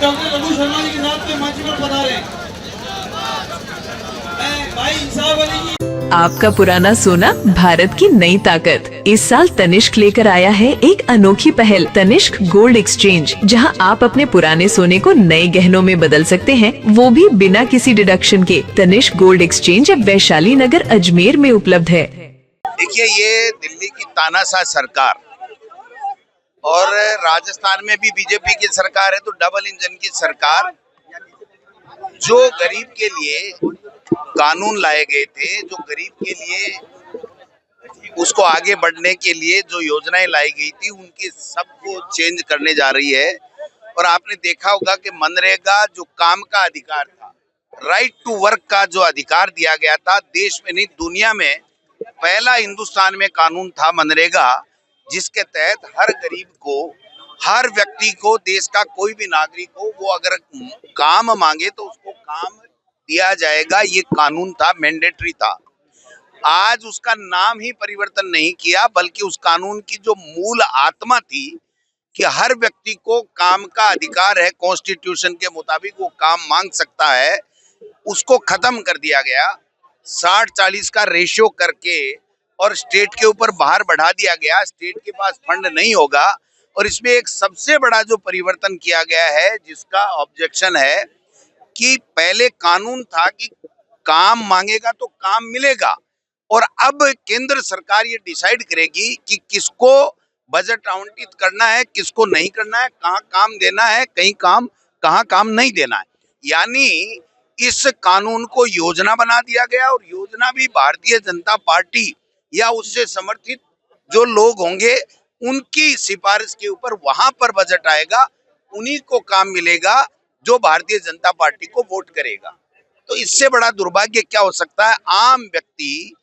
Doctor Raghu Sharma ji के साथ में मंच पर पधारे। भाई इंसाफ अली जी। आपका पुराना सोना भारत की नई ताकत। इस साल तनिष्क लेकर आया है एक अनोखी पहल, तनिष्क गोल्ड एक्सचेंज, जहां आप अपने पुराने सोने को नए गहनों में बदल सकते हैं, वो भी बिना किसी डिडक्शन के। तनिष्क गोल्ड एक्सचेंज अब वैशाली नगर अजमेर में उपलब्ध है। देखिए, ये दिल्ली की तानाशाह सरकार और राजस्थान में भी बीजेपी की सरकार है, तो डबल इंजन की सरकार जो गरीब के लिए कानून लाए गए थे, जो गरीब के लिए उसको आगे बढ़ने के लिए जो योजनाएं लाई गई थी, उनके सबको चेंज करने जा रही है। और आपने देखा होगा कि मनरेगा जो काम का अधिकार था, राइट टू वर्क का जो अधिकार दिया गया था, देश में नहीं दुनिया में पहला हिंदुस्तान में कानून था मनरेगा, जिसके तहत हर गरीब को, हर व्यक्ति को, देश का कोई भी नागरिक हो, वो अगर काम मांगे तो उसको काम दिया जाएगा। ये कानून था, मैंडेटरी था। आज उसका नाम ही परिवर्तन नहीं किया, बल्कि उस कानून की जो मूल आत्मा थी कि हर व्यक्ति को काम का अधिकार है, कॉन्स्टिट्यूशन के मुताबिक वो काम मांग सकता है, उसको खत्म कर दिया गया। 60-40 का रेशियो करके और स्टेट के ऊपर भार बढ़ा दिया गया। स्टेट के पास फंड नहीं होगा। और इसमें एक सबसे बड़ा जो परिवर्तन किया गया है, जिसका ऑब्जेक्शन है कि पहले कानून था कि काम मांगेगा तो काम मिलेगा, और अब केंद्र सरकार ये डिसाइड करेगी कि किसको बजट आवंटित करना है, किसको नहीं करना है, कहाँ काम देना है, कहाँ काम नहीं देना है। यानी इस कानून को योजना बना दिया गया, और योजना भी भारतीय जनता पार्टी या उससे समर्थित जो लोग होंगे उनकी सिफारिश के ऊपर वहां पर बजट आएगा, उन्हीं को काम मिलेगा जो भारतीय जनता पार्टी को वोट करेगा। तो इससे बड़ा दुर्भाग्य क्या हो सकता है? आम व्यक्ति,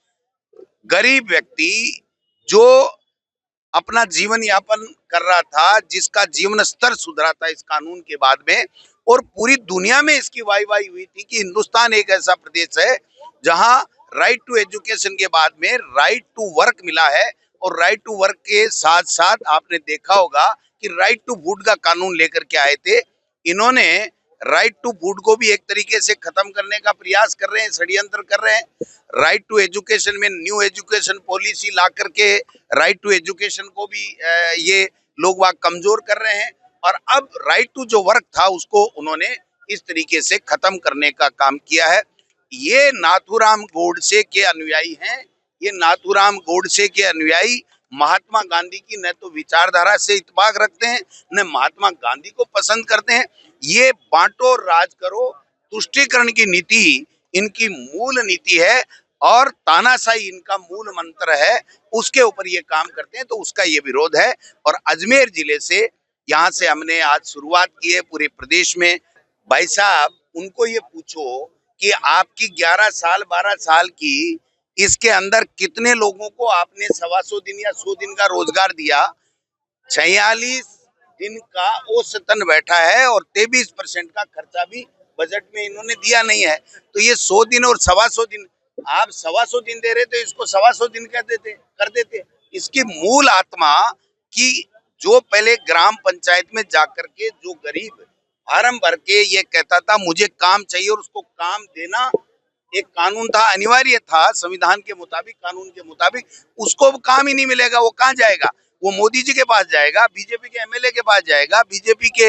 गरीब व्यक्ति जो अपना जीवन यापन कर रहा था, जिसका जीवन स्तर सुधरा था इस कानून के बाद में, और पूरी दुनिया में इसकी वाहवाही हुई थी कि हिंदुस्तान एक ऐसा प्रदेश है जहां राइट टू एजुकेशन के बाद में राइट टू वर्क मिला है। और राइट टू वर्क के साथ साथ आपने देखा होगा कि राइट टू फूड का कानून लेकर के आए थे। इन्होंने राइट टू फूड को भी एक तरीके से खत्म करने का प्रयास कर रहे हैं, षड्यंत्र कर रहे हैं। राइट टू एजुकेशन में न्यू एजुकेशन पॉलिसी ला करके राइट टू एजुकेशन को भी ये लोग वाग कमजोर कर रहे हैं। और अब राइट टू जो वर्क था उसको उन्होंने इस तरीके से खत्म करने का काम किया है। ये नाथूराम गोडसे के अनुयायी हैं। ये नाथूराम गोडसे के अनुयायी महात्मा गांधी की न तो विचारधारा से इत्तेफाक रखते हैं, न महात्मा गांधी को पसंद करते हैं। ये बांटो राज करो, तुष्टीकरण की नीति इनकी मूल नीति है, और तानाशाही इनका मूल मंत्र है। उसके ऊपर ये काम करते हैं, तो उसका ये विरोध है। और अजमेर जिले से, यहाँ से हमने आज शुरुआत की है पूरे प्रदेश में। भाई साहब, उनको ये पूछो कि आपकी 11 साल 12 साल की इसके अंदर कितने लोगों को आपने 125 दिन या 100 दिन का रोजगार दिया? 46 दिन का औसतन बैठा है, और 23% का खर्चा भी बजट में इन्होंने दिया नहीं है। तो ये 100 दिन और 125 दिन, आप 125 दिन दे रहे तो इसको 125 दिन कर देते। इसकी मूल आत्मा कि जो पहले ग्राम पंचायत में जाकर के जो गरीब फार्म भर के ये कहता था मुझे काम चाहिए, और उसको काम देना एक कानून था, अनिवार्य था संविधान के मुताबिक, कानून के मुताबिक, उसको काम ही नहीं मिलेगा। वो कहाँ जाएगा? वो मोदी जी के पास जाएगा, बीजेपी के एमएलए के पास जाएगा, बीजेपी के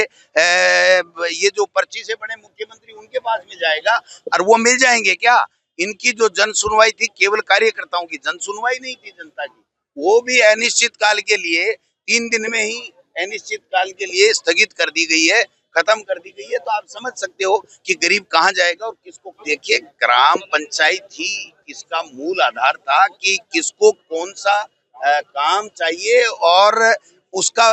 ये जो पर्ची से बने मुख्यमंत्री उनके पास में जाएगा। और वो मिल जाएंगे क्या? इनकी जो जन सुनवाई थी केवल कार्यकर्ताओं की, जन सुनवाई नहीं थी जनता की, वो भी अनिश्चित काल के लिए 3 दिन में ही अनिश्चित काल के लिए स्थगित कर दी गई है, खत्म कर दी गई है। तो आप समझ सकते हो कि गरीब कहाँ जाएगा और किसको। देखिए, ग्राम पंचायत ही इसका मूल आधार था कि किसको कौन सा काम चाहिए, और उसका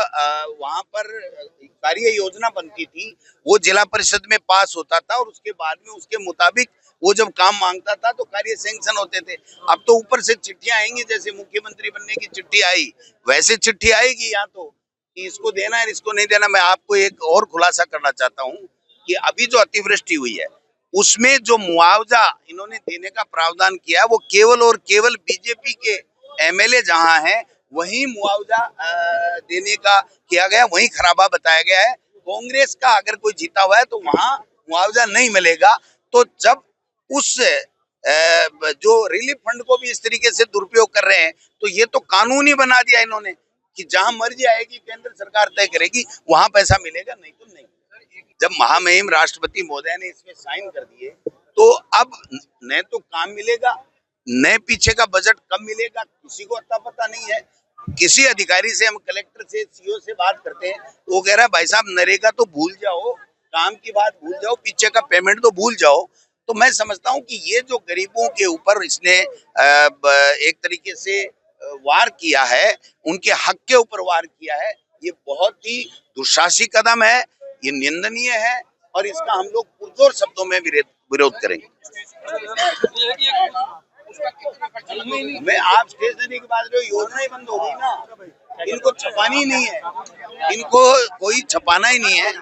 वहां पर कार्य योजना बनती थी, वो जिला परिषद में पास होता था, और उसके बाद में उसके मुताबिक वो जब काम मांगता था तो कार्य सैंक्शन होते थे। अब तो ऊपर से चिट्ठियां आएंगी, जैसे मुख्यमंत्री बनने की चिट्ठी आई वैसे चिट्ठी आएगी यहाँ तो, कि इसको देना है, इसको नहीं देना। मैं आपको एक और खुलासा करना चाहता हूँ कि अभी जो अतिवृष्टि हुई है उसमें जो मुआवजा इन्होंने देने का प्रावधान किया है, वो केवल और केवल बीजेपी के एमएलए जहां हैं वहीं मुआवजा देने का किया गया, वहीं खराबा बताया गया है। कांग्रेस का अगर कोई जीता हुआ है तो वहां मुआवजा नहीं मिलेगा। तो जब उस जो रिलीफ फंड को भी इस तरीके से दुरुपयोग कर रहे हैं, तो ये तो कानून ही बना दिया इन्होंने कि जहां मर्जी आएगी केंद्र सरकार तय करेगी, वहां पैसा मिलेगा, नहीं तो नहीं। जब महामहिम राष्ट्रपति महोदय ने इसमें साइन कर दिए, तो अब न तो काम मिलेगा, न पीछे का बजट कब मिलेगा, किसी को अता पता नहीं है। किसी अधिकारी से, हम कलेक्टर से, सीओ से बात करते हैं, तो वो कह रहा है भाई साहब नरेगा तो भूल जाओ, काम की बात भूल जाओ, पीछे का पेमेंट तो भूल जाओ। तो मैं समझता हूं कि ये जो गरीबों के ऊपर इसने एक तरीके से वार किया है, उनके हक के ऊपर वार किया है, ये बहुत ही दुस्साहसी कदम है, ये निंदनीय है और इसका हम लोग पुरजोर शब्दों में विरोध करेंगे। मैं आप स्टेज देने की बात रहे हो, योजना ही बंद हो गई ना, इनको छपानी ही नहीं है, इनको कोई छपाना ही नहीं है।